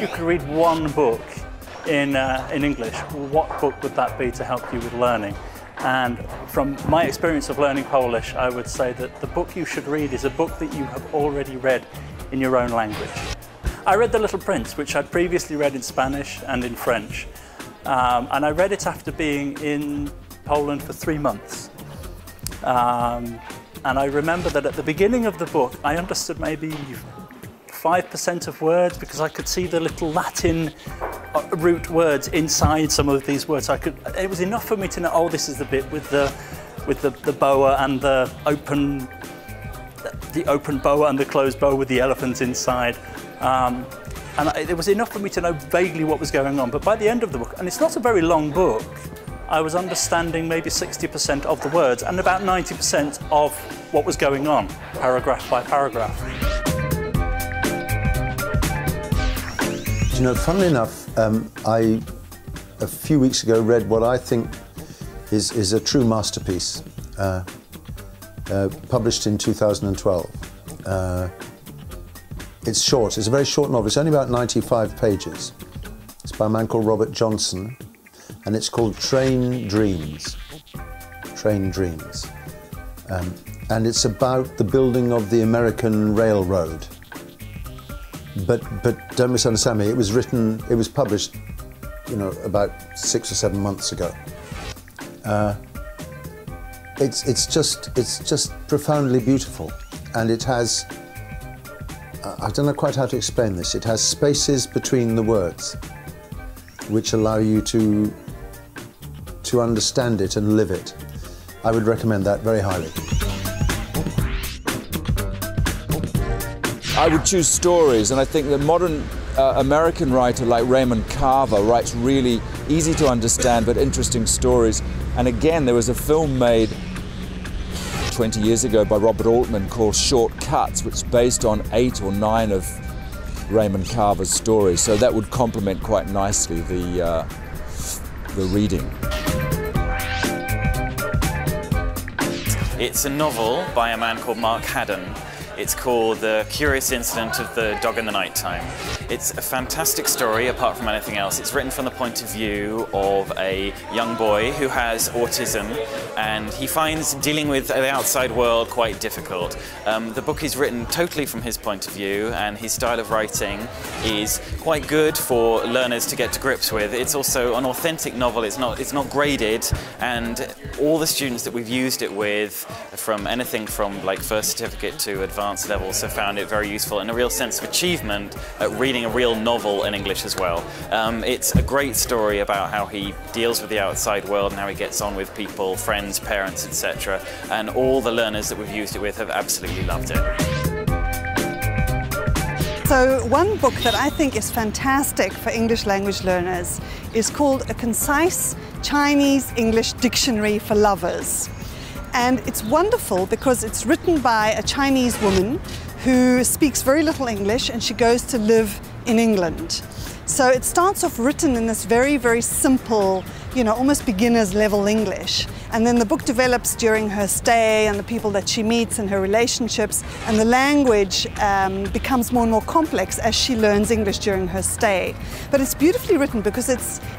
you could read one book in English, what book would that be to help you with learning? And from my experience of learning Polish, I would say that the book you should read is a book that you have already read in your own language. I read The Little Prince, which I'd previously read in Spanish and in French. And I read it after being in Poland for 3 months. And I remember that at the beginning of the book, I understood maybe 5% of words because I could see the little Latin root words inside some of these words. It was enough for me to know, oh, this is the bit with the boa and the open boa and the closed boa with the elephants inside. And it was enough for me to know vaguely what was going on. But by the end of the book, and it's not a very long book, I was understanding maybe 60% of the words and about 90% of what was going on, paragraph by paragraph. You know, funnily enough, I, a few weeks ago, read what I think is a true masterpiece, published in 2012. It's short, it's a very short novel, it's only about 95 pages. It's by a man called Robert Johnson, and it's called Train Dreams. Train Dreams. And it's about the building of the American Railroad. But don't misunderstand me, it was published, you know, about 6 or 7 months ago. It's just profoundly beautiful, and it has, I don't know quite how to explain this, it has spaces between the words which allow you to understand it and live it. I would recommend that very highly. I would choose stories, and I think the modern American writer like Raymond Carver writes really easy to understand but interesting stories. And again, there was a film made 20 years ago by Robert Altman called Short Cuts, which is based on 8 or 9 of Raymond Carver's stories. So that would complement quite nicely the reading. It's a novel by a man called Mark Haddon. It's called The Curious Incident of the Dog in the Nighttime. It's a fantastic story, apart from anything else. It's written from the point of view of a young boy who has autism, and he finds dealing with the outside world quite difficult. The book is written totally from his point of view, and his style of writing is quite good for learners to get to grips with. It's also an authentic novel. It's not graded, and all the students that we've used it with, from anything from like first certificate to advanced levels, have found it very useful and a real sense of achievement at reading a real novel in English as well. It's a great story about how he deals with the outside world and how he gets on with people, friends, parents, etc. And all the learners that we've used it with have absolutely loved it. So one book that I think is fantastic for English language learners is called A Concise Chinese-English Dictionary for Lovers. And it's wonderful because it's written by a Chinese woman who speaks very little English, and she goes to live in England. So it starts off written in this very, very simple, you know, almost beginner's level English. And then the book develops during her stay and the people that she meets and her relationships, and the language becomes more and more complex as she learns English during her stay. But it's beautifully written because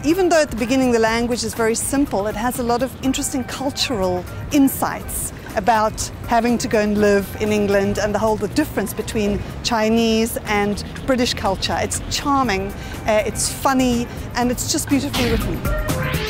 even though at the beginning the language is very simple, it has a lot of interesting cultural insights about having to go and live in England and the difference between Chinese and British culture. It's charming, it's funny, and it's just beautifully written.